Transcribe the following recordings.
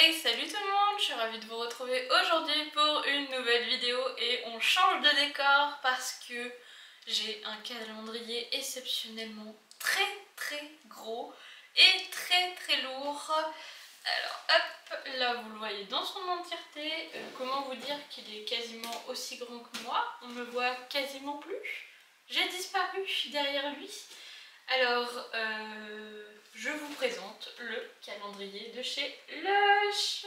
Hey, salut tout le monde, je suis ravie de vous retrouver aujourd'hui pour une nouvelle vidéo et on change de décor parce que j'ai un calendrier exceptionnellement très gros et très lourd. Alors hop, là vous le voyez dans son entièreté. Comment vous dire qu'il est quasiment aussi grand que moi? On me voit quasiment plus. J'ai disparu derrière lui. Alors, je vous présente le calendrier de chez Lush.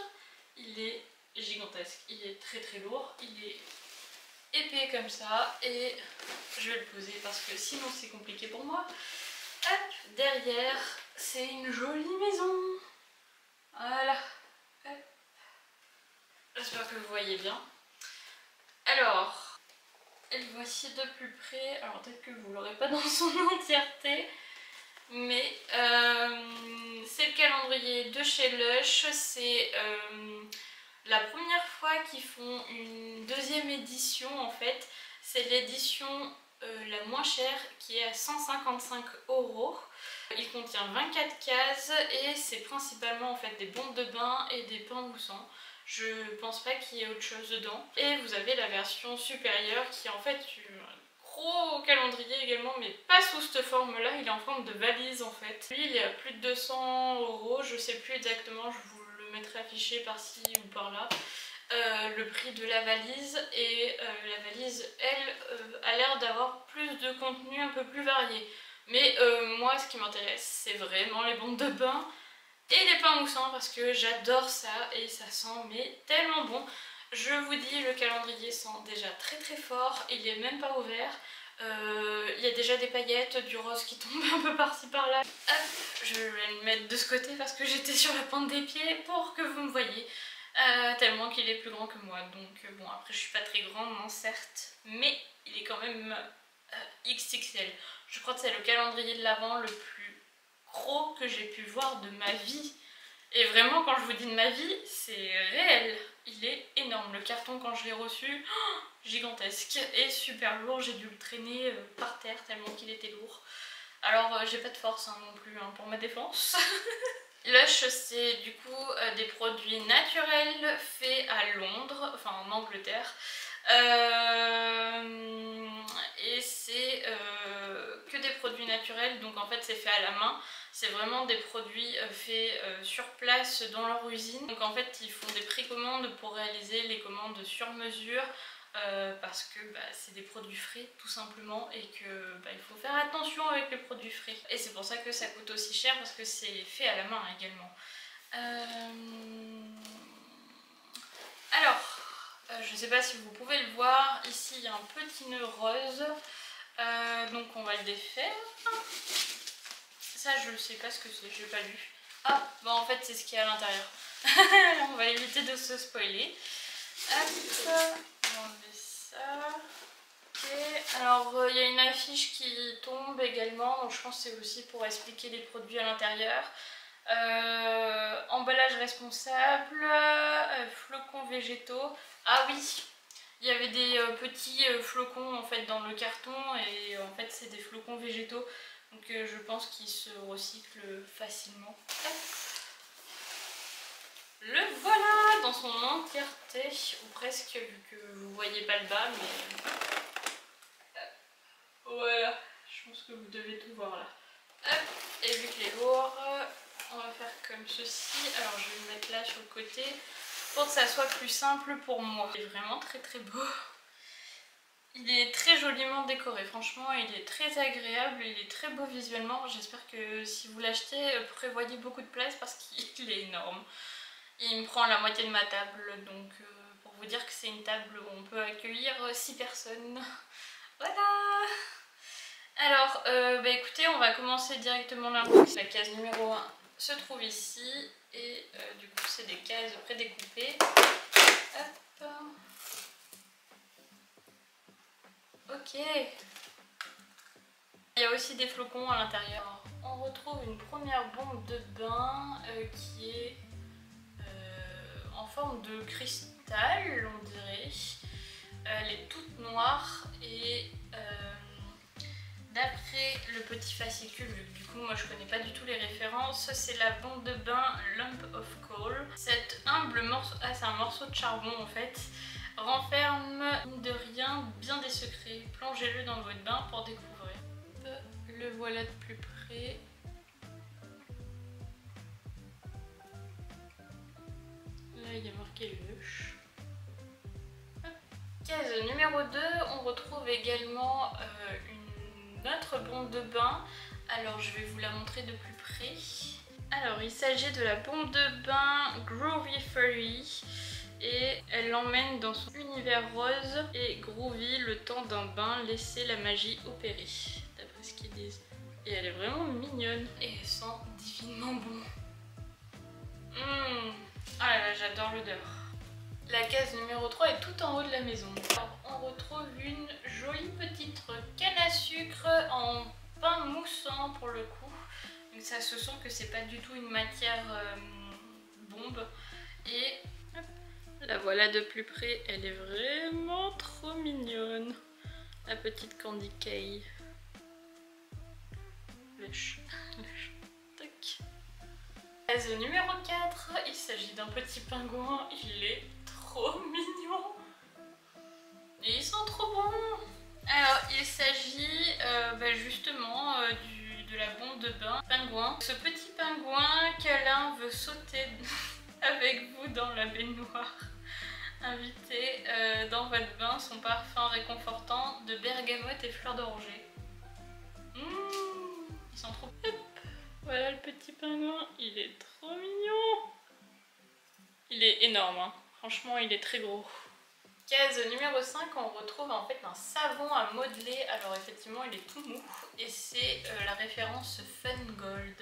Il est gigantesque, il est très lourd, il est épais comme ça et je vais le poser parce que sinon c'est compliqué pour moi. Hop, derrière, c'est une jolie maison. Voilà. J'espère que vous voyez bien. Alors, et voici de plus près. Alors peut-être que vous l'aurez pas dans son entièreté. Mais c'est le calendrier de chez Lush, c'est la première fois qu'ils font une deuxième édition en fait. C'est l'édition la moins chère qui est à 155 €. Il contient 24 cases et c'est principalement en fait des bombes de bain et des pains moussants. Je pense pas qu'il y ait autre chose dedans. Et vous avez la version supérieure qui est en fait gros calendrier également, mais pas sous cette forme là, il est en forme de valise en fait. Lui il est à plus de 200 €, je sais plus exactement, je vous le mettrai affiché par-ci ou par-là, le prix de la valise. Et la valise elle a l'air d'avoir plus de contenu un peu plus varié. Mais moi ce qui m'intéresse c'est vraiment les bombes de bain et les pains moussants parce que j'adore ça et ça sent mais tellement bon. Je vous dis, le calendrier sent déjà très fort, il est même pas ouvert. Il y a déjà des paillettes, du rose qui tombe un peu par-ci par-là. Hop, je vais le mettre de ce côté parce que j'étais sur la pointe des pieds pour que vous me voyez. Tellement qu'il est plus grand que moi. Donc bon, après je suis pas très grande, non certes, mais il est quand même XXL. Je crois que c'est le calendrier de l'Avent le plus gros que j'ai pu voir de ma vie. Et vraiment, quand je vous dis de ma vie, c'est réel. Il est énorme. Le carton, quand je l'ai reçu, gigantesque et super lourd. J'ai dû le traîner par terre tellement qu'il était lourd. Alors, j'ai pas de force non plus pour ma défense. Lush, c'est du coup des produits naturels faits à Londres, enfin en Angleterre. Et c'est que des produits naturels, donc en fait c'est fait à la main. C'est vraiment des produits faits sur place dans leur usine. Donc en fait ils font des précommandes pour réaliser les commandes sur mesure. Parce que c'est des produits frais tout simplement et que il faut faire attention avec les produits frais. Et c'est pour ça que ça coûte aussi cher parce que c'est fait à la main également. Alors, je ne sais pas si vous pouvez le voir, ici il y a un petit nœud rose. Donc on va le défaire. Ça je ne sais pas ce que c'est, je n'ai pas lu. Ah, bon en fait c'est ce qu'il y a à l'intérieur. On va éviter de se spoiler. Hop, on enlever ça. Ok, alors il y a une affiche qui tombe également, donc je pense que c'est aussi pour expliquer les produits à l'intérieur. Emballage responsable, flocons végétaux. Ah oui, il y avait des petits flocons en fait dans le carton et en fait c'est des flocons végétaux. Donc je pense qu'ils se recyclent facilement. Hop. Le voilà dans son entièreté, ou presque, vu que vous voyez pas le bas, mais voilà, je pense que vous devez tout voir là. Hop, et vu qu'il est lourd, on va faire comme ceci. Alors je vais le mettre là sur le côté pour que ça soit plus simple pour moi. Il est vraiment très beau. Il est très joliment décoré, franchement il est très agréable, il est très beau visuellement. J'espère que si vous l'achetez, prévoyez beaucoup de place parce qu'il est énorme. Il me prend la moitié de ma table, donc pour vous dire que c'est une table où on peut accueillir 6 personnes. Voilà. Alors, écoutez, on va commencer directement l'unboxing. La case numéro 1 se trouve ici et du coup c'est des cases prédécoupées. Hop. Ok. Il y a aussi des flocons à l'intérieur. On retrouve une première bombe de bain qui est en forme de cristal, on dirait. Elle est toute noire et d'après le petit fascicule, du coup moi je connais pas du tout les références, c'est la bombe de bain Lump of Coal. Cette le morceau... Ah, c'est un morceau de charbon en fait. Renferme, mine de rien, bien des secrets. Plongez-le dans votre bain pour découvrir. Le voilà de plus près. Là, il y a marqué Lush. Case numéro 2, on retrouve également une autre bombe de bain. Alors, je vais vous la montrer de plus près. Alors, il s'agit de la bombe de bain Groovy Furry. Et elle l'emmène dans son univers rose et groovy le temps d'un bain, laissez la magie opérer, d'après ce qu'ils disent. Et elle est vraiment mignonne et elle sent divinement bon. Ah là là, j'adore l'odeur. La case numéro 3 est tout en haut de la maison. Alors, on retrouve une jolie petite canne à sucre en pain moussant pour le coup. Donc ça se sent que c'est pas du tout une matière bombe. Et hop, la voilà de plus près, elle est vraiment trop mignonne. La petite Candy Kay. Lush. Tac. Case numéro 4, il s'agit d'un petit pingouin, il est trop mignon. Et ils sont trop bons. Alors il s'agit justement de la bombe de bain pingouin. Ce petit pingouin câlin veut sauter avec vous dans la baignoire. Invitez dans votre bain son parfum réconfortant de bergamote et fleurs d'oranger. Ils sont trop... Hop. Voilà le petit pingouin, il est trop mignon. Il est énorme, hein. Franchement il est très gros. Case numéro 5, on retrouve en fait un savon à modeler. Alors effectivement il est tout mou et c'est la référence Fun Gold.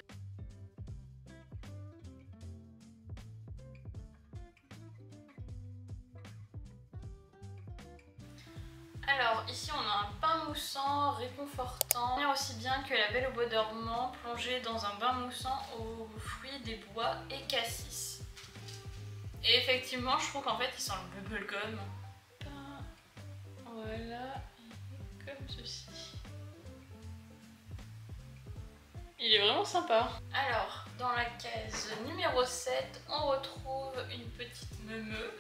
Alors ici on a un pain moussant réconfortant, aussi bien que la Belle au bois dormant, plongée dans un bain moussant aux fruits des bois et cassis. Et effectivement je trouve qu'en fait il sent le bubblegum. Voilà, comme ceci. Il est vraiment sympa. Alors, dans la case numéro 7, on retrouve une petite meumeux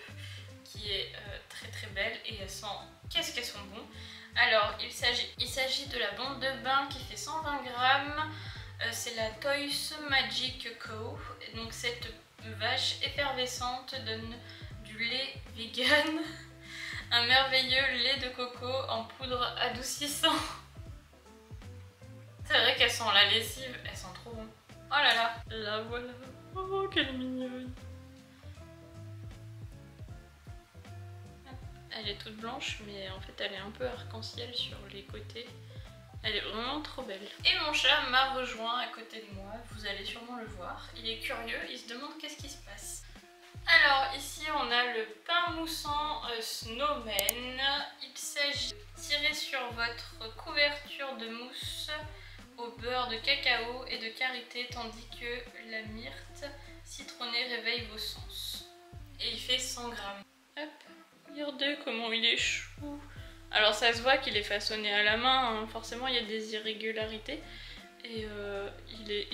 qui est très très belle et elle sent... Qu'est-ce qu'elles sont bons. Alors, il s'agit de la bombe de bain qui fait 120 grammes. C'est la Toys Magic Co. Donc cette vache effervescente donne du lait vegan. Un merveilleux lait de coco en poudre adoucissant. C'est vrai qu'elles sont la lessive, elles sont trop bonnes. Oh là là, la voilà. Oh, quelle mignonne. Elle est toute blanche, mais en fait elle est un peu arc-en-ciel sur les côtés. Elle est vraiment trop belle. Et mon chat m'a rejoint à côté de moi, vous allez sûrement le voir. Il est curieux, il se demande qu'est-ce qui se passe. Alors ici on a le pain moussant Snowman. Il s'agit de tirer sur votre couverture de mousse au beurre de cacao et de karité tandis que la myrte citronnée réveille vos sens. Et il fait 100 grammes. Hop, regardez comment il est chou. Alors ça se voit qu'il est façonné à la main, hein. Forcément il y a des irrégularités. Et il est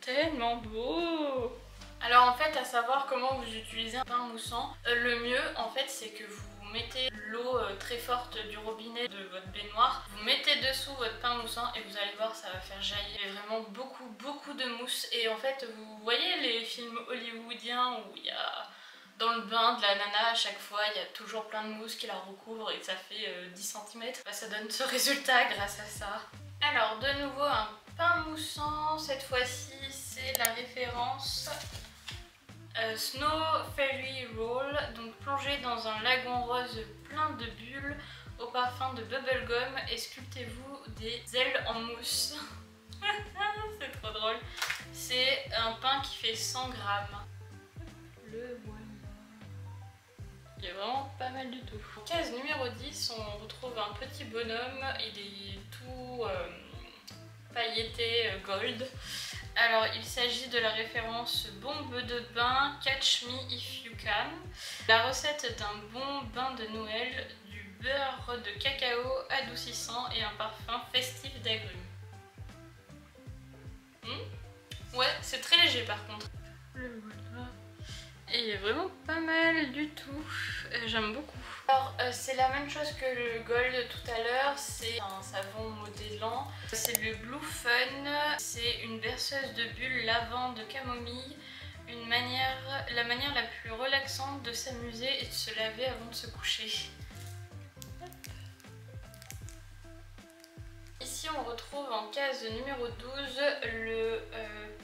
tellement beau. Alors en fait, à savoir comment vous utilisez un pain moussant, le mieux en fait c'est que vous mettez l'eau très forte du robinet de votre baignoire, vous mettez dessous votre pain moussant et vous allez voir, ça va faire jaillir vraiment beaucoup de mousse. Et en fait, vous voyez les films hollywoodiens où il y a dans le bain de la nana, à chaque fois il y a toujours plein de mousse qui la recouvre et ça fait 10 cm. Ça donne ce résultat grâce à ça. Alors de nouveau un pain moussant, cette fois-ci c'est la référence Snow Fairy Roll, donc plongez dans un lagon rose plein de bulles au parfum de bubblegum et sculptez-vous des ailes en mousse. C'est trop drôle. C'est un pain qui fait 100 grammes. Le voilà. Il est vraiment pas mal du tout. Case numéro 10, on retrouve un petit bonhomme, il est tout pailleté gold. Alors il s'agit de la référence bombe de bain Catch Me If You Can. La recette d'un bon bain de Noël, du beurre de cacao adoucissant et un parfum festif d'agrumes. Ouais, c'est très léger par contre. Le voilà. Et il est vraiment pas mal du tout, j'aime beaucoup. Alors c'est la même chose que le Gold tout à l'heure, c'est un savon modellant. C'est le Blue Fun, c'est une berceuse de bulles lavande camomille. La manière la plus relaxante de s'amuser et de se laver avant de se coucher. Ici on retrouve en case numéro 12 le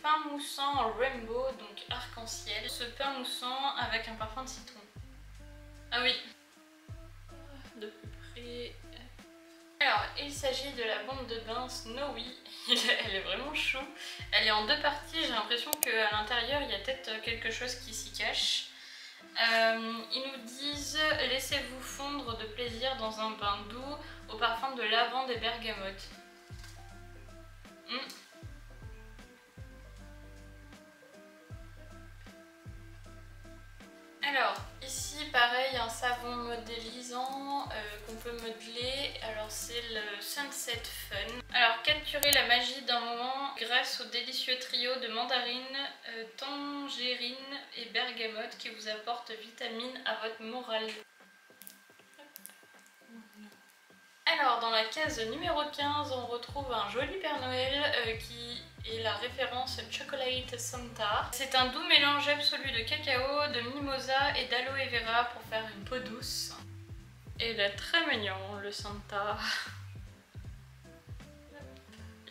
pain moussant Rainbow, donc arc-en-ciel. Ce pain moussant avec un parfum de citron. Ah oui, de plus près. Alors il s'agit de la bombe de bain Snowy. Elle est vraiment chou. Elle est en deux parties, j'ai l'impression qu'à l'intérieur il y a peut-être quelque chose qui s'y cache. Ils nous disent laissez-vous fondre de plaisir dans un bain doux au parfum de lavande et bergamote. Alors ici pareil, un savon modélisant qu'on peut modeler. Alors c'est le Sunset Fun. Alors capturez la magie d'un moment grâce au délicieux trio de mandarine, tangerine et bergamote qui vous apporte vitamine à votre morale. Alors dans la case numéro 15 on retrouve un joli Père Noël qui est la référence Chocolate Santa. C'est un doux mélange absolu de cacao, de mimosa et d'aloe vera pour faire une peau douce. Et il est très mignon le Santa.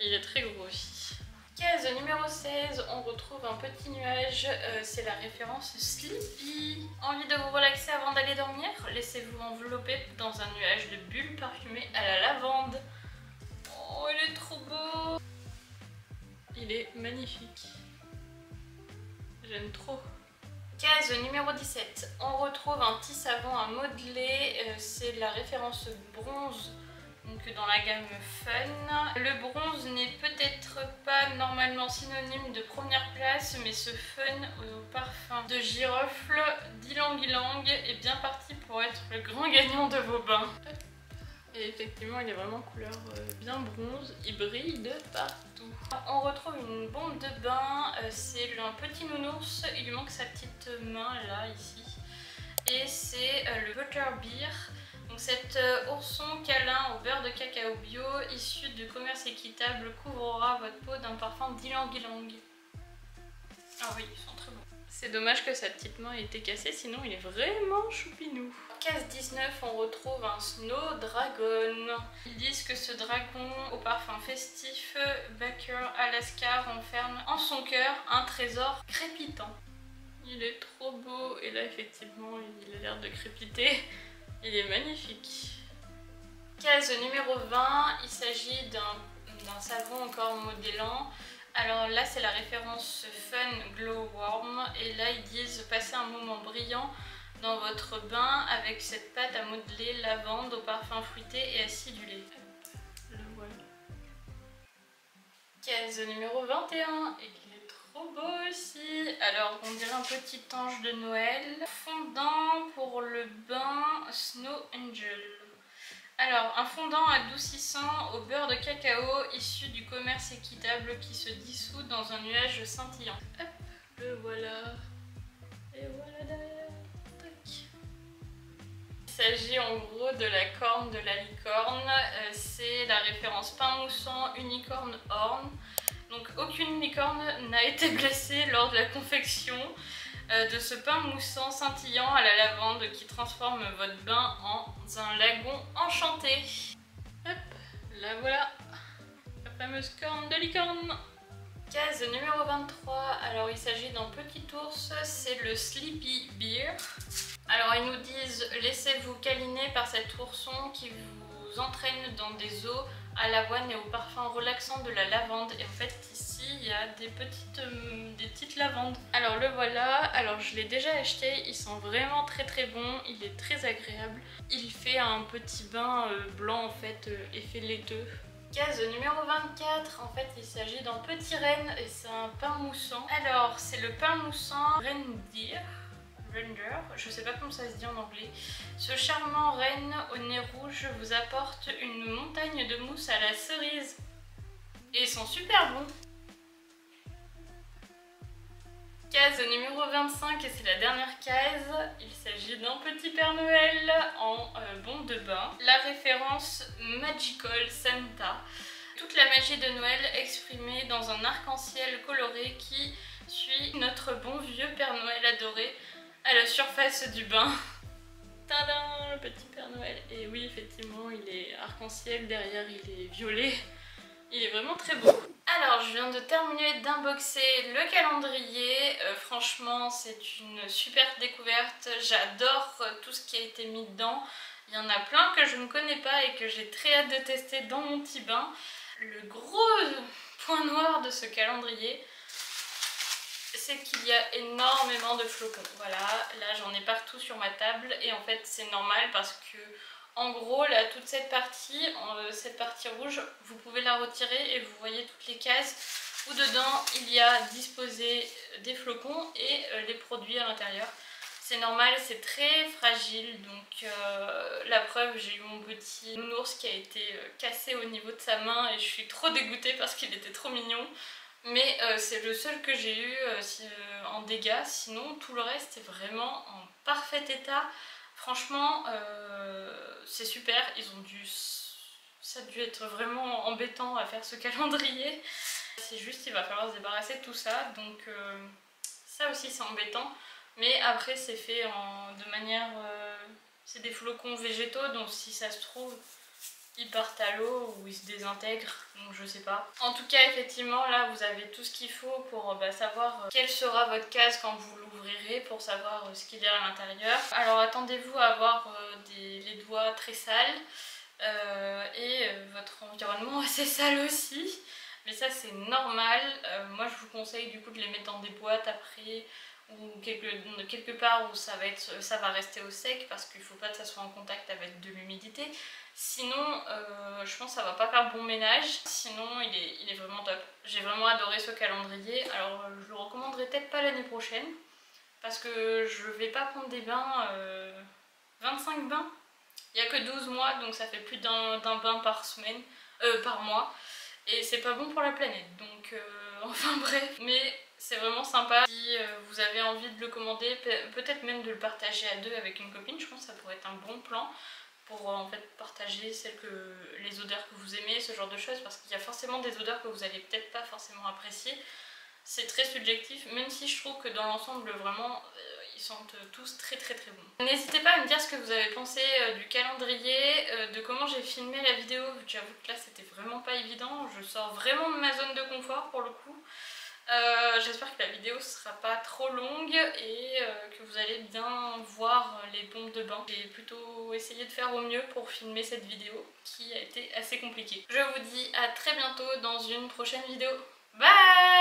Il est très gros aussi. Case numéro 16, on retrouve un petit nuage, c'est la référence Sleepy. Envie de vous relaxer avant d'aller dormir? Laissez-vous envelopper dans un nuage de bulles parfumées à la lavande. Oh, il est trop beau! Il est magnifique. J'aime trop. Case numéro 17, on retrouve un petit savon à modeler, c'est la référence bronze. Donc dans la gamme Fun. Le bronze n'est peut-être pas normalement synonyme de première place, mais ce Fun au parfum de girofle d'ylang ylang est bien parti pour être le grand gagnant de vos bains. Et effectivement il est vraiment couleur bien bronze, il brille de partout. On retrouve une bombe de bain, c'est un petit nounours, il lui manque sa petite main là, ici. Et c'est le Butterbeer. Donc cet ourson câlin au beurre de cacao bio issu du commerce équitable couvrira votre peau d'un parfum d'ylang ylang. Ah oui, ils sont très bons. C'est dommage que sa petite main ait été cassée, sinon il est vraiment choupinou. Case 19, on retrouve un Snow Dragon. Ils disent que ce dragon au parfum festif Baker Alaska renferme en son cœur un trésor crépitant. Il est trop beau et là effectivement il a l'air de crépiter. Il est magnifique. Case numéro 20, il s'agit d'un savon encore modellant. Alors là c'est la référence Fun Glow Warm et là ils disent passer un moment brillant dans votre bain avec cette pâte à modeler lavande au parfum fruité et acidulé. Le voilà. Case numéro 21 et il est trop beau aussi. Alors on dirait un petit ange de Noël. Fondant pour le bain Snow Angel. Alors un fondant adoucissant au beurre de cacao issu du commerce équitable qui se dissout dans un nuage scintillant. Hop, le voilà. Et voilà derrière. Tac. Il s'agit en gros de la corne de la licorne. C'est la référence pain moussant unicorn horn. Donc aucune licorne n'a été blessée lors de la confection de ce pain moussant scintillant à la lavande qui transforme votre bain en un lagon enchanté. Hop, la voilà, la fameuse corne de licorne. Case numéro 23, alors il s'agit d'un petit ours, c'est le Sleepy Bear. Alors ils nous disent laissez-vous câliner par cet ourson qui vous entraîne dans des eaux à l'avoine et au parfum relaxant de la lavande. Et en fait ici il y a des petites lavandes. Alors le voilà, alors je l'ai déjà acheté, il sent vraiment très bon, il est très agréable. Il fait un petit bain blanc en fait, effet laiteux. Case numéro 24, en fait il s'agit d'un petit renne et c'est un pain moussant. Alors c'est le pain moussant Reindeer. Je sais pas comment ça se dit en anglais. Ce charmant renne au nez rouge vous apporte une montagne de mousse à la cerise. Et ils sont super bons. Case numéro 25 et c'est la dernière case. Il s'agit d'un petit Père Noël en bombe de bain. La référence Magical Santa. Toute la magie de Noël exprimée dans un arc-en-ciel coloré qui suit notre bon vieux Père Noël adoré à la surface du bain. Tadam, le petit Père Noël. Et oui, effectivement, il est arc-en-ciel, derrière il est violet. Il est vraiment très beau. Alors, je viens de terminer d'inboxer le calendrier. Franchement, c'est une super découverte. J'adore tout ce qui a été mis dedans. Il y en a plein que je ne connais pas et que j'ai très hâte de tester dans mon petit bain. Le gros point noir de ce calendrier, c'est qu'il y a énormément de flocons. Voilà, là j'en ai partout sur ma table et en fait c'est normal parce que en gros là toute cette partie rouge, vous pouvez la retirer et vous voyez toutes les cases où dedans il y a disposé des flocons et les produits à l'intérieur. C'est normal, c'est très fragile, donc la preuve, j'ai eu mon petit nounours qui a été cassé au niveau de sa main et je suis trop dégoûtée parce qu'il était trop mignon. Mais c'est le seul que j'ai eu en dégâts, sinon tout le reste est vraiment en parfait état. Franchement, c'est super, ça a dû être vraiment embêtant à faire ce calendrier. C'est juste, il va falloir se débarrasser de tout ça, donc ça aussi c'est embêtant. Mais après c'est fait de manière... c'est des flocons végétaux, donc si ça se trouve, ils partent à l'eau ou ils se désintègrent, donc je sais pas. En tout cas, effectivement, là vous avez tout ce qu'il faut pour savoir quelle sera votre case quand vous l'ouvrirez, pour savoir ce qu'il y a à l'intérieur. Alors attendez-vous à avoir les doigts très sales et votre environnement assez sale aussi. Mais ça c'est normal. Moi je vous conseille du coup de les mettre dans des boîtes après, ou quelque part où ça va rester au sec, parce qu'il ne faut pas que ça soit en contact avec de l'humidité. Sinon, je pense que ça va pas faire bon ménage. Sinon, il est vraiment top. J'ai vraiment adoré ce calendrier. Alors, je le recommanderais peut-être pas l'année prochaine, parce que je vais pas prendre des bains, 25 bains. Il n'y a que 12 mois, donc ça fait plus d'un bain par semaine, par mois. Et c'est pas bon pour la planète, donc enfin bref. Mais c'est vraiment sympa. Si vous avez envie de le commander, peut-être même de le partager à deux avec une copine, je pense que ça pourrait être un bon plan pour en fait partager les odeurs que vous aimez, ce genre de choses, parce qu'il y a forcément des odeurs que vous allez peut-être pas forcément apprécier. C'est très subjectif, même si je trouve que dans l'ensemble vraiment ils sentent tous très très très bons. N'hésitez pas à me dire ce que vous avez pensé du calendrier, de comment j'ai filmé la vidéo. J'avoue que là c'était vraiment pas évident, je sors vraiment de ma zone de confort pour le coup. J'espère que la vidéo sera pas trop longue et que vous allez bien voir les pompes de bain. J'ai plutôt essayé de faire au mieux pour filmer cette vidéo qui a été assez compliquée. Je vous dis à très bientôt dans une prochaine vidéo. Bye!